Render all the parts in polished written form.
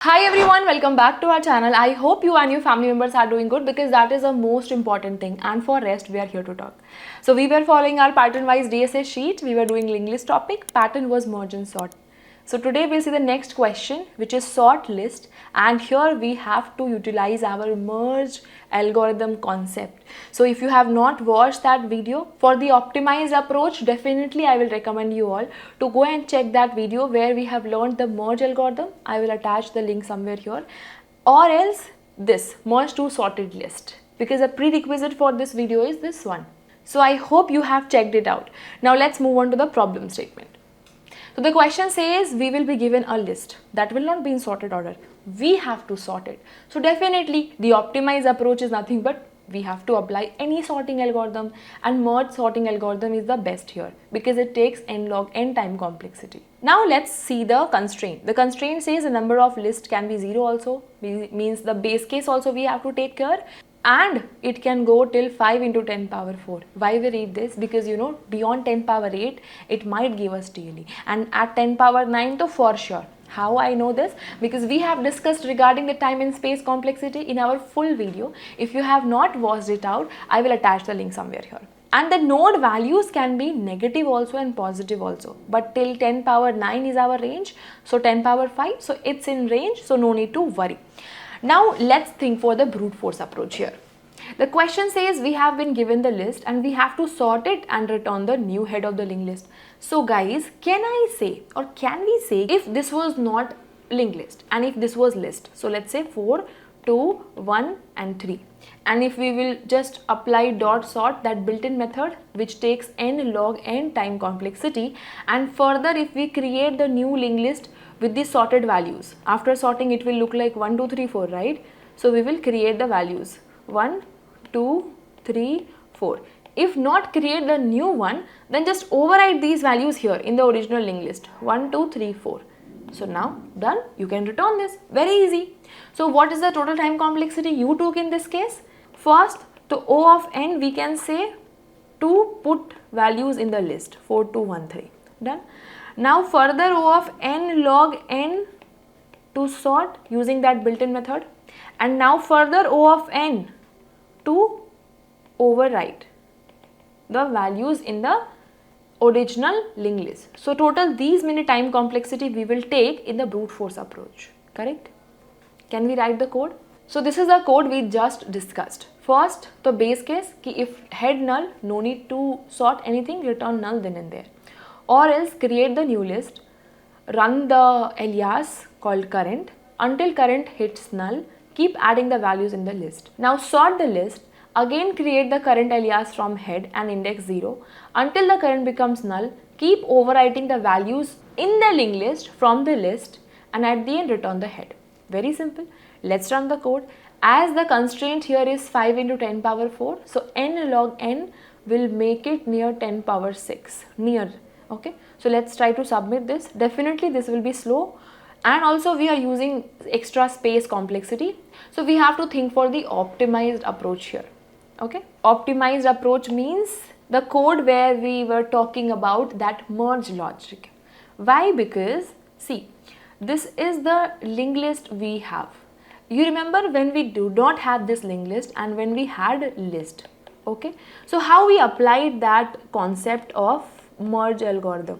Hi everyone, welcome back to our channel. I hope you and your family members are doing good because that is the most important thing, and for rest we are here to talk. So we were following our pattern wise DSA sheet. We were doing link list topic. Pattern was merge and sort. So today we'll see the next question, which is sort list, and here we have to utilize our merge algorithm concept. So if you have not watched that video for the optimized approach, definitely I will recommend you all to go and check that video where we have learned the merge algorithm. I will attach the link somewhere here, or else this merge to sorted list, because a prerequisite for this video is this one. So I hope you have checked it out. Now let's move on to the problem statement. So the question says we will be given a list that will not be in sorted order. We have to sort it. So definitely the optimized approach is nothing but we have to apply any sorting algorithm, and merge sorting algorithm is the best here because it takes n log n time complexity. Now let's see the constraint. The constraint says the number of list can be 0 also, means the base case also we have to take care, and it can go till 5 into 10 power 4. Why we read this? Because beyond 10 power 8 it might give us TLE, and at 10 power 9 to for sure. How I know this? Because we have discussed regarding the time and space complexity in our full video. If you have not watched it out, I will attach the link somewhere here. And the node values can be negative also and positive also, but till 10 power 9 is our range, so 10 power 5, so it's in range, so no need to worry. Now let's think for the brute force approach here. The question says we have been given the list and we have to sort it and return the new head of the linked list. So guys, can I say, or can we say, if this was not linked list and if this was list, so let's say 4, 2, 1 and 3, and if we will just apply dot sort, that built-in method which takes n log n time complexity, and further if we create the new linked list with the sorted values, after sorting it will look like 1, 2, 3, 4, right? So we will create the values 1, 2, 3, 4. If not create the new one, then just overwrite these values here in the original linked list 1, 2, 3, 4. So now done, you can return this, very easy. So what is the total time complexity you took in this case? First, to O of n we can say to put values in the list 4, 2, 1, 3. Done. Now further O of n log n to sort using that built-in method, and now further O of n to overwrite the values in the original linked list. So total these many time complexity we will take in the brute force approach, correct? Can we write the code? So this is the code we just discussed. First, the base case ki if head null, no need to sort anything, return null then and there. Or else create the new list, run the alias called current until current hits null, keep adding the values in the list. Now sort the list, again create the current alias from head and index 0 until the current becomes null, keep overwriting the values in the linked list from the list, and at the end return the head. Very simple. Let's run the code. As the constraint here is 5 into 10 power 4, so n log n will make it near 10 power 6, near. Okay, so let's try to submit this. Definitely this will be slow, and also we are using extra space complexity, so we have to think for the optimized approach here. Okay, optimized approach means the code where we were talking about that merge logic. Why? Because see, this is the linked list we have. You remember when we do not have this linked list and when we had list. Okay, so how we applied that concept of merge algorithm?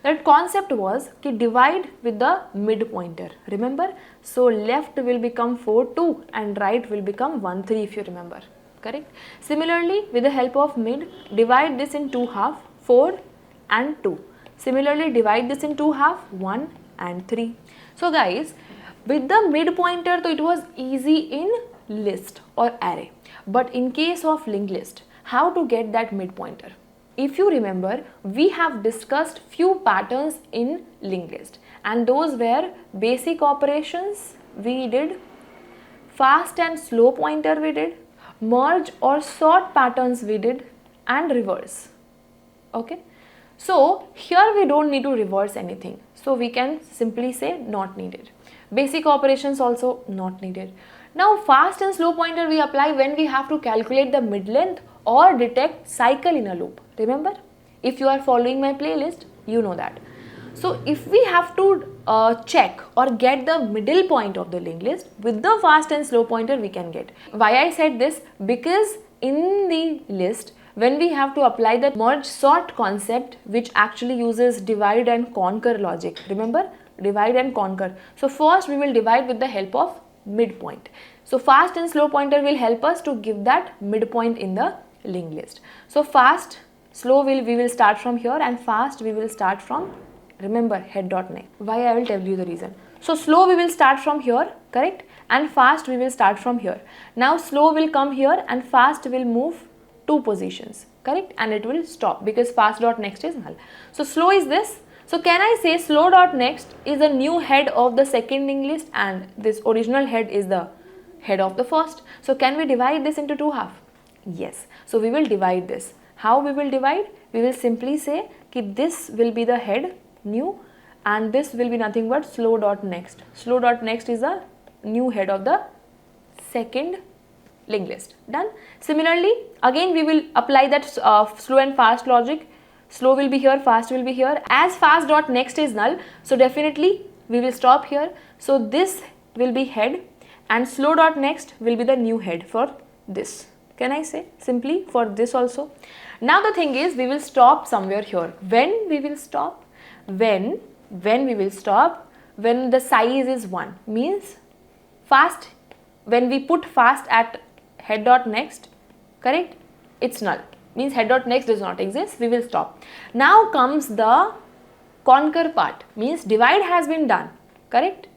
That concept was ki divide with the mid pointer, remember? So left will become 4, 2 and right will become 1, 3 if you remember, correct? Similarly, with the help of mid, divide this in 2 halves, 4 and 2. Similarly, divide this in 2 halves, 1 and 3. So guys, with the mid pointer, so it was easy in list or array, but in case of linked list, how to get that mid pointer? If you remember, we have discussed few patterns in linked list, and those were basic operations we did, fast and slow pointer we did, merge or sort patterns we did, and reverse. Okay, so here we don't need to reverse anything, so we can simply say not needed. Basic operations also not needed. Now fast and slow pointer we apply when we have to calculate the mid length or detect cycle in a loop. Remember, if you are following my playlist, you know that. So if we have to check or get the middle point of the linked list, with the fast and slow pointer we can get. Why I said this? Because in the list, when we have to apply the merge sort concept, which actually uses divide and conquer logic, remember, divide and conquer. So first we will divide with the help of midpoint. So fast and slow pointer will help us to give that midpoint in the linked list. So fast, slow we will start from here, and fast we will start from, remember, head dot next. Why? I will tell you the reason. So slow we will start from here, correct, and fast we will start from here. Now slow will come here and fast will move 2 positions, correct, and it will stop because fast dot next is null. So slow is this. So can I say slow dot next is a new head of the second linked list, and this original head is the head of the first. So can we divide this into 2 halves? Yes. So we will divide this. How we will divide? We will simply say that this will be the head new, and this will be nothing but slow dot next. Slow dot next is a new head of the second linked list. Done. Similarly, again we will apply that slow and fast logic. Slow will be here, fast will be here. As fast dot next is null, so definitely we will stop here. So this will be head, and slow dot next will be the new head for this. Can I say simply for this also? Now the thing is, we will stop somewhere here. When we will stop? When we will stop? When the size is 1, means fast, when we put fast at head dot next, correct, it's null, means head dot next does not exist, we will stop. Now comes the conquer part, means divide has been done, correct,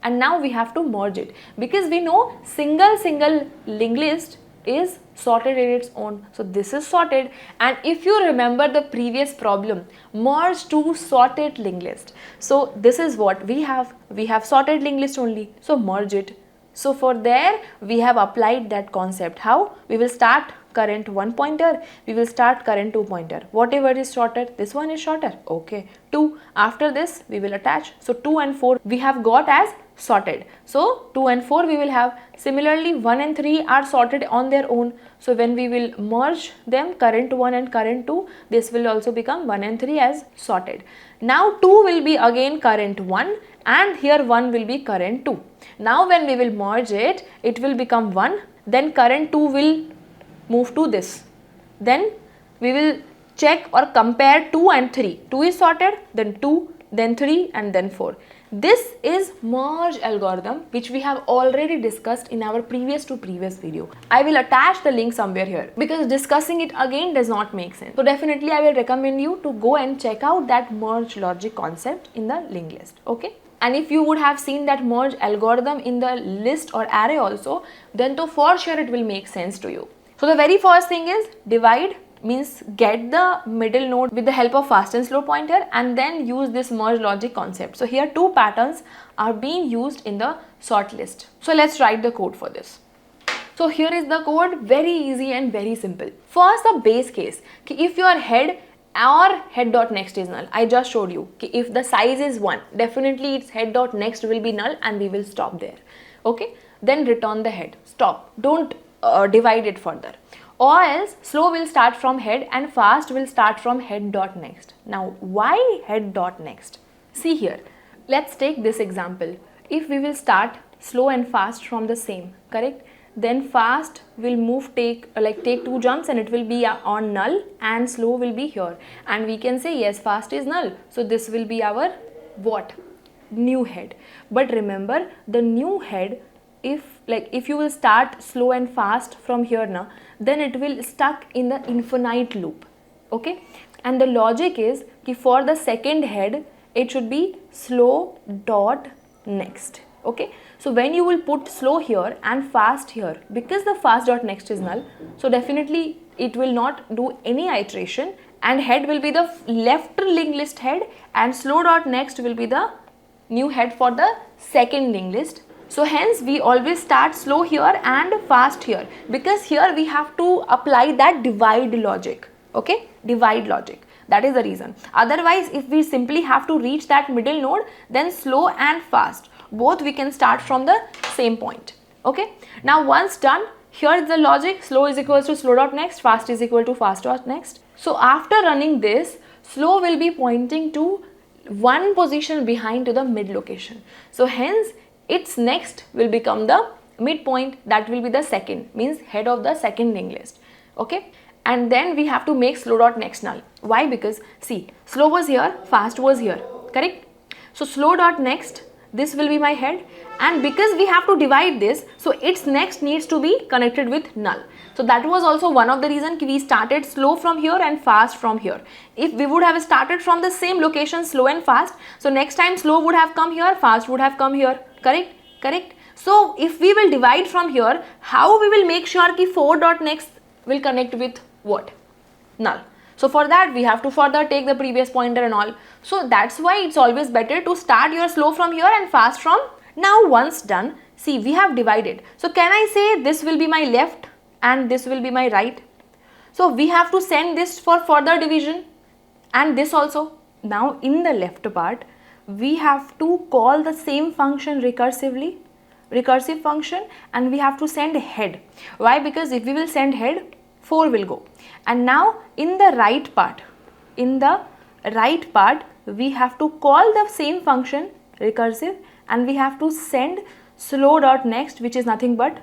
and now we have to merge it, because we know single linked list is sorted in its own. So this is sorted, and if you remember the previous problem, merge to sorted linked list. So this is what we have sorted linked list only, so merge it. So for there we have applied that concept. How? We will start current 1 pointer, we will start current 2 pointer, whatever is shorter, this one is shorter, okay, 2. After this we will attach, so 2 and 4 we have got as sorted. So 2 and 4 we will have. Similarly 1 and 3 are sorted on their own. So when we will merge them, current 1 and current 2, this will also become 1 and 3 as sorted. Now 2 will be again current 1, and here 1 will be current 2. Now when we will merge it, it will become 1, then current 2 will move to this. Then we will check or compare 2 and 3. 2 is sorted, then 2, then 3, and then 4. This is merge algorithm, which we have already discussed in our previous video. I will attach the link somewhere here, because discussing it again does not make sense. So definitely I will recommend you to go and check out that merge logic concept in the linked list, okay? And if you would have seen that merge algorithm in the list or array also, then to for sure it will make sense to you. So the very first thing is divide, means get the middle node with the help of fast and slow pointer, and then use this merge logic concept. So here 2 patterns are being used in the sort list. So let's write the code for this. So here is the code, very easy and very simple. First, the base case, if your head or head dot next is null, I just showed you, if the size is 1, definitely its head dot next will be null, and we will stop there, okay? Then return the head, stop, don't divide it further. Or else slow will start from head and fast will start from head dot next. Now why head dot next? See here, let's take this example. If we will start slow and fast from the same, correct, then fast will move, take 2 jumps, and it will be on null, and slow will be here, and we can say yes, fast is null, so this will be our what? New head. But remember, the new head, if you will start slow and fast from here now, then it will stuck in the infinite loop, okay? And the logic is that for the second head, it should be slow dot next, okay? So when you will put slow here and fast here, because the fast dot next is null, so definitely it will not do any iteration, and head will be the left linked list head, and slow dot next will be the new head for the second linked list. So hence we always start slow here and fast here, because here we have to apply that divide logic, okay? Divide logic, that is the reason. Otherwise, if we simply have to reach that middle node, then slow and fast, both we can start from the same point, okay? Now once done, here is the logic, slow is equals to slow dot next, fast is equal to fast dot next. So after running this, slow will be pointing to one position behind to the mid location. So hence its next will become the midpoint, that will be the second, means head of the second linked list. Okay, and then we have to make slow dot next null. Why? Because see, slow was here, fast was here, correct? So slow dot next, this will be my head, and because we have to divide this, so its next needs to be connected with null. So that was also one of the reasons we started slow from here and fast from here. If we would have started from the same location, slow and fast, so next time slow would have come here, fast would have come here, correct? Correct. So if we will divide from here, how we will make sure ki 4 dot next will connect with what? Null. So for that we have to further take the previous pointer and all. So that's why it's always better to start your slow from here and fast from. Now once done, see, we have divided. So can I say this will be my left and this will be my right? So we have to send this for further division, and this also. Now in the left part, we have to call the same function recursively, recursive function, and we have to send head. Why? Because if we will send head, 4 will go. And now in the right part, we have to call the same function recursive, and we have to send slow dot next, which is nothing but,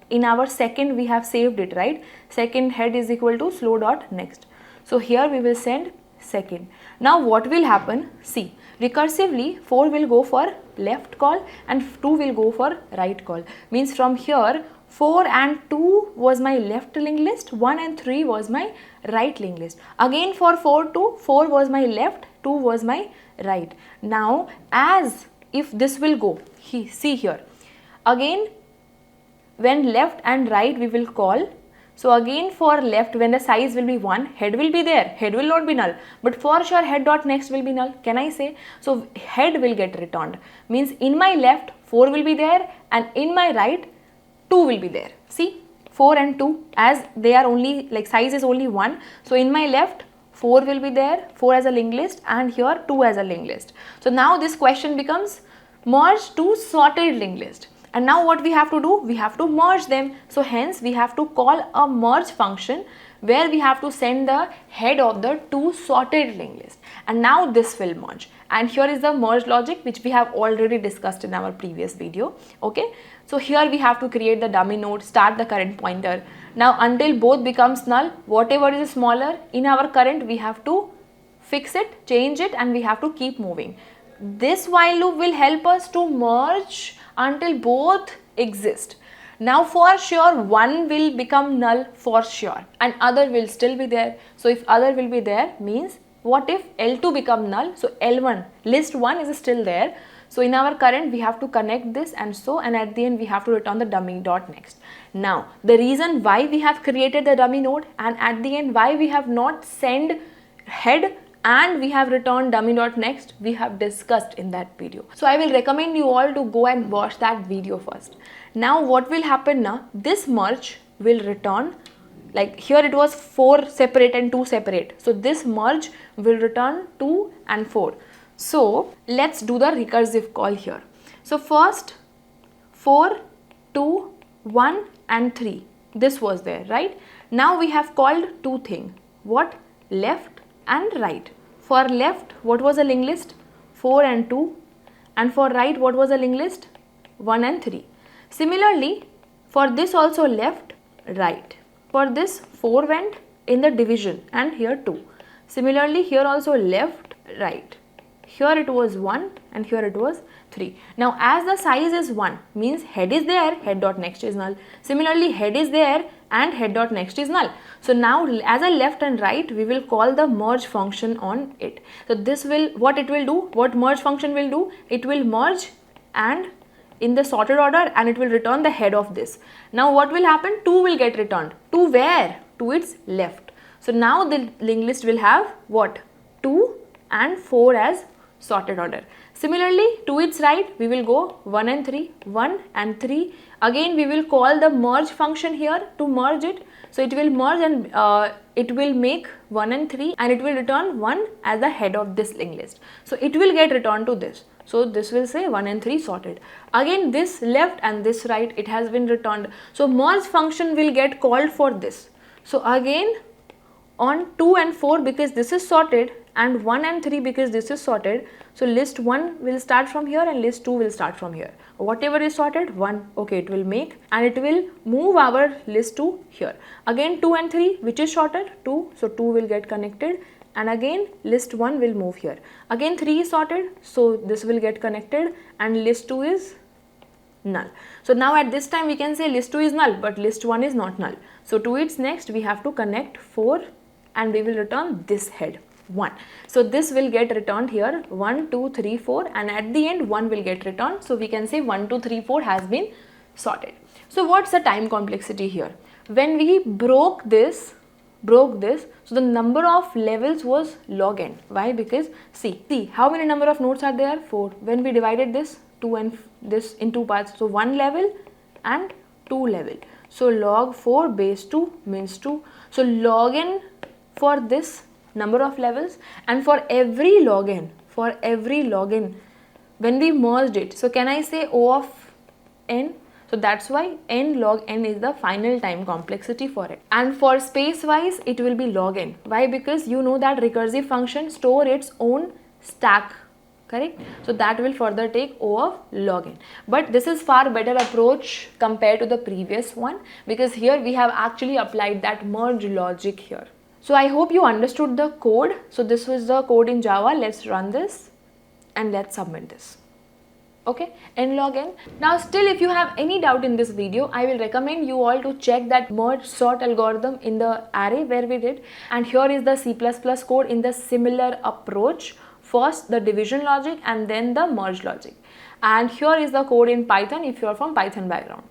in our second we have saved it, right? Second head is equal to slow dot next. So here we will send second. Now what will happen? See, recursively 4 will go for left call and 2 will go for right call. Means from here 4 and 2 was my left linked list, 1 and 3 was my right linked list. Again for 4 was my left, 2 was my right. Now as if this will go, see here, again when left and right we will call. So again for left, when the size will be 1, head will be there, head will not be null, but for sure head dot next will be null. Can I say? So head will get returned. Means in my left 4 will be there and in my right 2 will be there. See, 4 and 2, as they are only, like size is only 1. So in my left 4 will be there, 4 as a linked list, and here 2 as a linked list. So now this question becomes merge two sorted linked list. And now what we have to do? We have to merge them. So hence we have to call a merge function where we have to send the head of the two sorted linked list. And now this will merge. And here is the merge logic which we have already discussed in our previous video. Okay. So here we have to create the dummy node, start the current pointer. Now until both becomes null, whatever is smaller in our current, we have to fix it, change it, and we have to keep moving. This while loop will help us to merge until both exist. Now for sure one will become null for sure and other will still be there. So if other will be there, means what if L2 become null? So L1, list 1 is still there. So in our current we have to connect this and at the end we have to return the dummy dot next. Now the reason why we have created the dummy node and at the end why we have not sent head and we have returned dummy dot next, we have discussed in that video. So I will recommend you all to go and watch that video first. Now what will happen now? This merge will return, like here it was 4 separate and 2 separate. So this merge will return 2 and 4. So let's do the recursive call here. So first 4, 2, 1 and 3. This was there, right? Now we have called two things. What? Left and right. For left, what was a linked list? 4 and 2. And for right, what was a linked list? 1 and 3. Similarly, for this also left, right. For this 4 went in the division and here 2. Similarly, here also left, right. Here it was 1 and here it was 3. Now as the size is 1, means head is there, head dot next is null. Similarly, head is there and head dot next is null. So now as a left and right, we will call the merge function on it. So this will, what it will do, what merge function will do, it will merge and in the sorted order and it will return the head of this. Now what will happen? 2 will get returned. To where? To its left. So now the linked list will have what? 2 and 4 as sorted order. Similarly, to its right, we will go 1 and 3, 1 and 3. Again, we will call the merge function here to merge it. So it will merge and it will make 1 and 3 and it will return 1 as the head of this linked list. So it will get returned to this. So this will say 1 and 3 sorted. Again, this left and this right, it has been returned. So merge function will get called for this. So again, on 2 and 4, because this is sorted and 1 and 3 because this is sorted. So list 1 will start from here and list 2 will start from here. Whatever is sorted, 1, okay, it will make and it will move our list to here. Again 2 and 3 which is sorted, 2, so 2 will get connected, and again list 1 will move here. Again 3 is sorted, so this will get connected and list 2 is null. So now at this time we can say list 2 is null, but list 1 is not null. So to its next we have to connect 4 and we will return this head 1. So this will get returned here 1, 2, 3, 4, and at the end 1 will get returned. So we can say 1, 2, 3, 4 has been sorted. So what's the time complexity here? When we broke this, so the number of levels was log n. Why? Because see how many number of nodes are there? 4. When we divided this 2 and this in 2 parts, so 1 level and 2 level. So log 4 base 2 means 2. So log n for this number of levels, and for every log n, when we merged it, so can I say O of n? So that's why n log n is the final time complexity for it. And for space wise it will be log n. Why? Because you know that recursive function store its own stack, correct? So that will further take O of log n. But this is far better approach compared to the previous one, because here we have actually applied that merge logic here. So I hope you understood the code. So this was the code in Java. Let's run this and let's submit this. Okay, n log n. Now still if you have any doubt in this video, I will recommend you all to check that merge sort algorithm in the array where we did, and here is the C++ code in the similar approach. First the division logic and then the merge logic, and here is the code in Python if you are from Python background.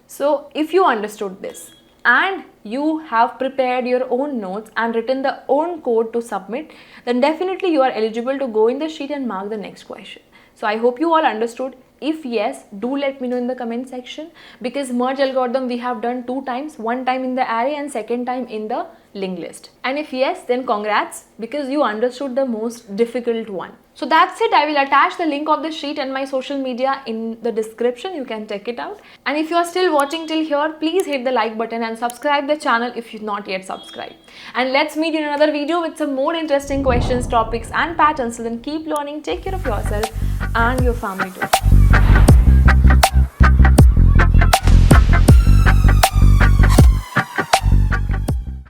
So if you understood this and you have prepared your own notes and written the own code to submit, then definitely you are eligible to go in the sheet and mark the next question. So I hope you all understood. If yes, do let me know in the comment section, because merge algorithm we have done 2 times, one time in the array and second time in the linked list. And if yes, then congrats, because you understood the most difficult one. So that's it. I will attach the link of the sheet and my social media in the description. You can check it out. And if you are still watching till here, please hit the like button and subscribe the channel if you've not yet subscribed. And let's meet in another video with some more interesting questions, topics and patterns. So then keep learning, take care of yourself and your family too.